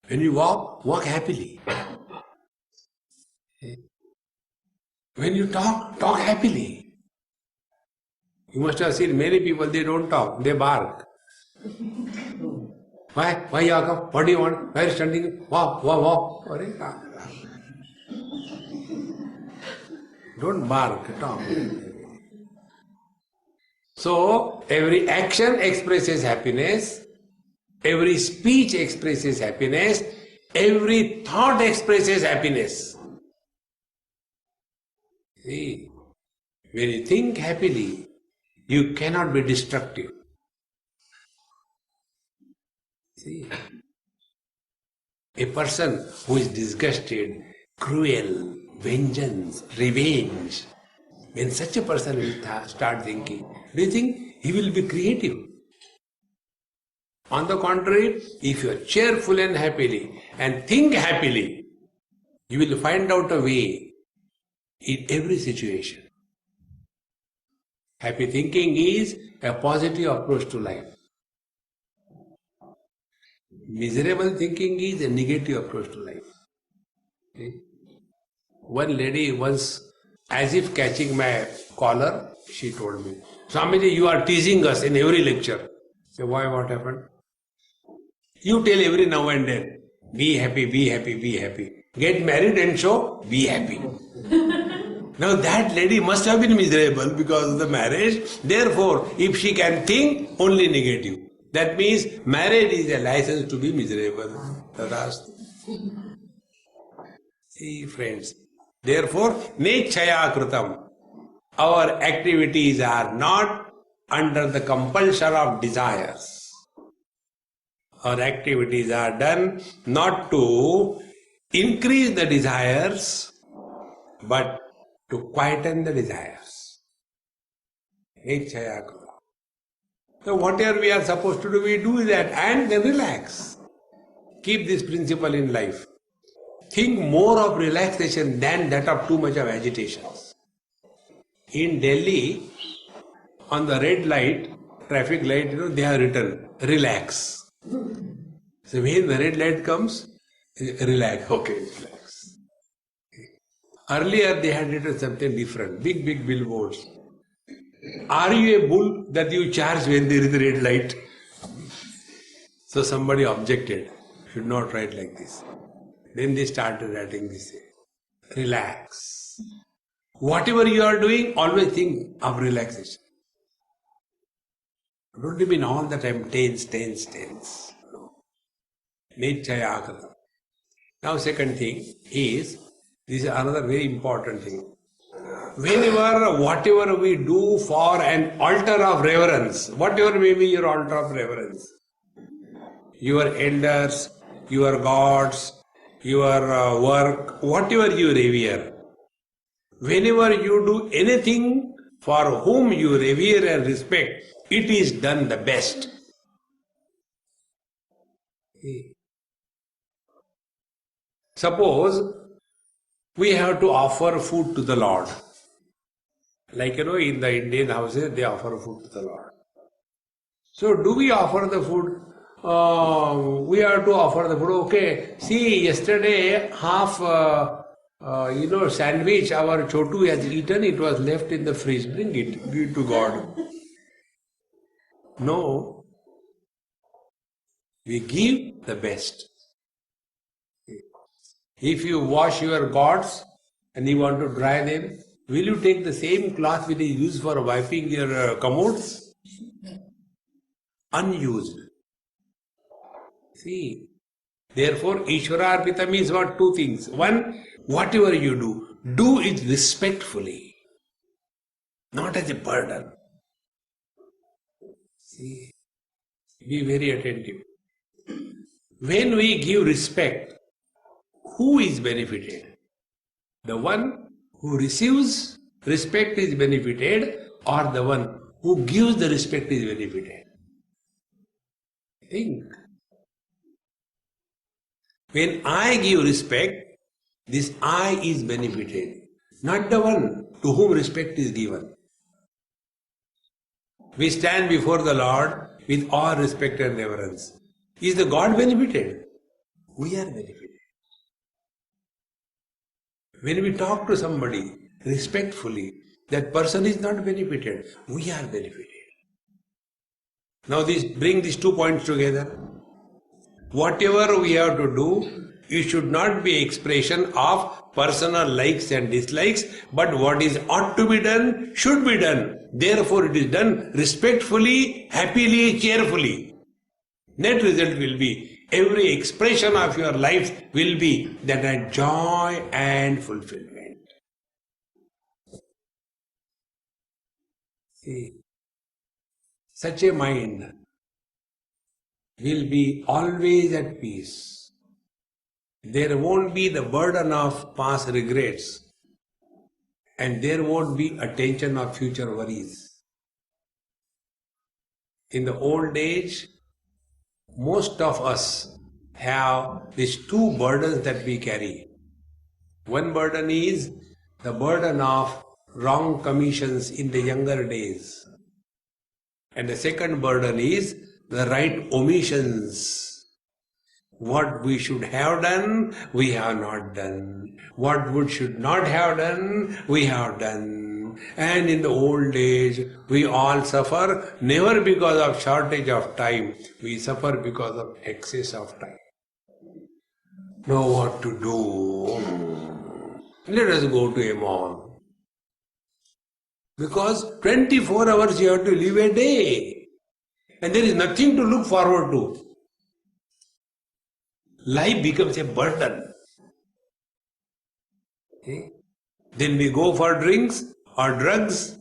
When you walk, walk happily. When you talk, talk happily. You must have seen many people, they don't talk, they bark. Why? Why you come? What do you want? Why are you standing? Walk, walk, walk. Don't bark, talk. So, every action expresses happiness, every speech expresses happiness, every thought expresses happiness. See, when you think happily, you cannot be destructive. See, a person who is disgusted, cruel, vengeance, revenge, when such a person will start thinking, do you think he will be creative? On the contrary, if you are cheerful and happily and think happily, you will find out a way in every situation. Happy thinking is a positive approach to life. Miserable thinking is a negative approach to life. Okay? One lady once, as if catching my collar, she told me, Swamiji, you are teasing us in every lecture. I said, why, what happened? You tell every now and then, be happy, be happy, be happy. Get married and show, be happy. Now that lady must have been miserable because of the marriage. Therefore, if she can think, only negative. That means marriage is a license to be miserable. That's see, friends. Therefore, nechaya kritam. Our activities are not under the compulsion of desires. Our activities are done not to increase the desires, but to quieten the desires. Nechaya kritam. So whatever we are supposed to do, we do that and then relax. Keep this principle in life. Think more of relaxation than that of too much of agitation. In Delhi, on the red light, traffic light, they have written, relax. So when the red light comes, relax, okay, relax. Earlier they had written something different, big billboards. Are you a bull that you charge when there is a red light? So somebody objected, should not write like this. Then they started writing this, relax. Whatever you are doing, always think of relaxation. Don't mean all the time tense. No. Nechaya kritam. Now second thing is, this is another very important thing. Whenever, whatever we do for an altar of reverence, whatever may be your altar of reverence, your elders, your gods, your work, whatever you revere, whenever you do anything for whom you revere and respect, it is done the best. Suppose we have to offer food to the Lord. Like in the Indian houses, they offer food to the Lord. So do we offer the food? We have to offer the food. Okay, see, yesterday half sandwich our Chotu has eaten, it was left in the fridge. Bring it, give it to God. No, we give the best. If you wash your gods and you want to dry them, will you take the same cloth which is used for wiping your commodes? Unused. See, therefore Ishwararpita means what? Two things. One, whatever you do it respectfully, not as a burden. See, be very attentive. When we give respect, who is benefited? The one who receives respect is benefited, or the one who gives the respect is benefited? Think. When I give respect, this I is benefited, not the one to whom respect is given. We stand before the Lord with all respect and reverence. Is the God benefited? We are benefited. When we talk to somebody respectfully, that person is not benefited. We are benefited. Now bring these 2 points together. Whatever we have to do, it should not be expression of personal likes and dislikes, but what is ought to be done, should be done. Therefore it is done respectfully, happily, cheerfully. Net result will be, every expression of your life will be that joy and fulfillment. See, such a mind will be always at peace. There won't be the burden of past regrets, and there won't be a tension of future worries. In the old age, most of us have these two burdens that we carry. One burden is the burden of wrong commissions in the younger days. And the second burden is the right omissions. What we should have done, we have not done. What we should not have done, we have done. And in the old age, we all suffer never because of shortage of time. We suffer because of excess of time. Know what to do. Let us go to a mall. Because 24 hours you have to live a day. And there is nothing to look forward to. Life becomes a burden. Okay? Then we go for drinks or drugs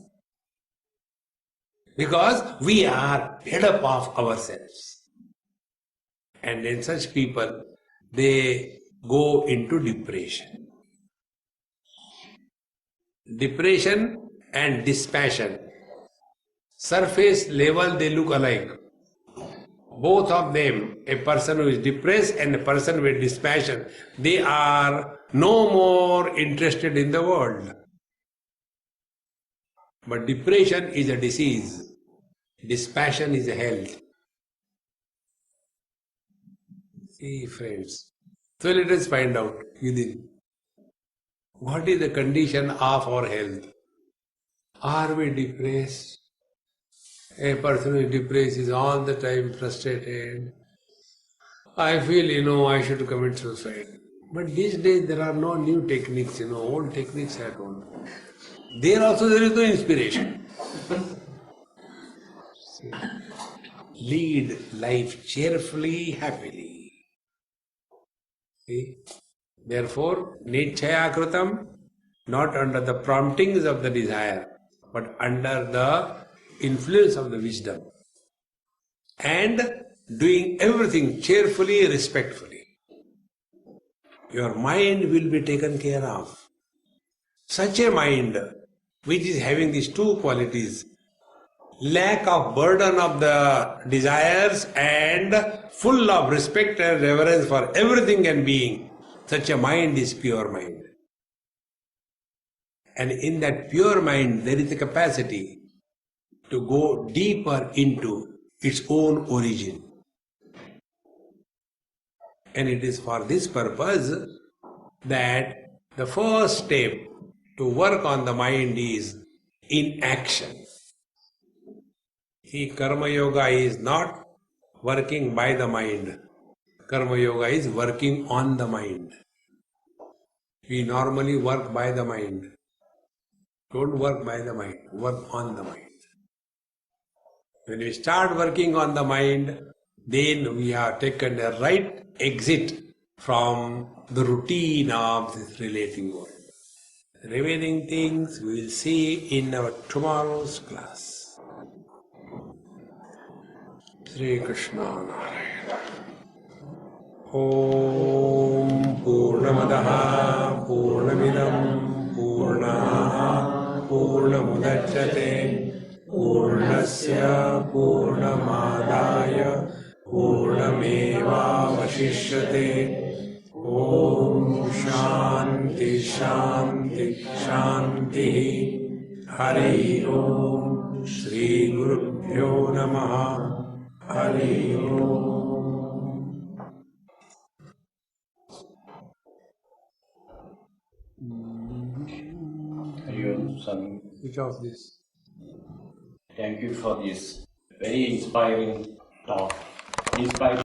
because we are fed up of ourselves. And then such people, they go into depression. Depression and dispassion. Surface level they look alike. Both of them, a person who is depressed and a person with dispassion, they are no more interested in the world. But depression is a disease. Dispassion is a health. See, friends. So let us find out within. What is the condition of our health? Are we depressed? A person who is depressed is all the time frustrated. I feel, I should commit suicide. But these days there are no new techniques, old techniques are gone. There also there is no inspiration. Lead life cheerfully, happily. See? Therefore, nichaya kritam, not under the promptings of the desire, but under the influence of the wisdom. And doing everything cheerfully, respectfully. Your mind will be taken care of. Such a mind, which is having these two qualities, lack of burden of the desires and full of respect and reverence for everything and being, such a mind is pure mind. And in that pure mind, there is a capacity to go deeper into its own origin. And it is for this purpose that the first step to work on the mind is inaction. See, Karma Yoga is not working by the mind. Karma Yoga is working on the mind. We normally work by the mind. Don't work by the mind, work on the mind. When we start working on the mind, then we have taken a right exit from the routine of this relating world. The remaining things we will see in our tomorrow's class. Sri Krishna Narayana. Om Purnamadaha Purnamidam Purnaha Purnamudachyate Purnasya Purnamadaya Purnameva Vashishyate. Om Shanti Shanti Shanti. Hari Om. Shri Gurubhyo Namaha. Hari Om. Swami. Which of this? Thank you for this very inspiring talk. Inspiring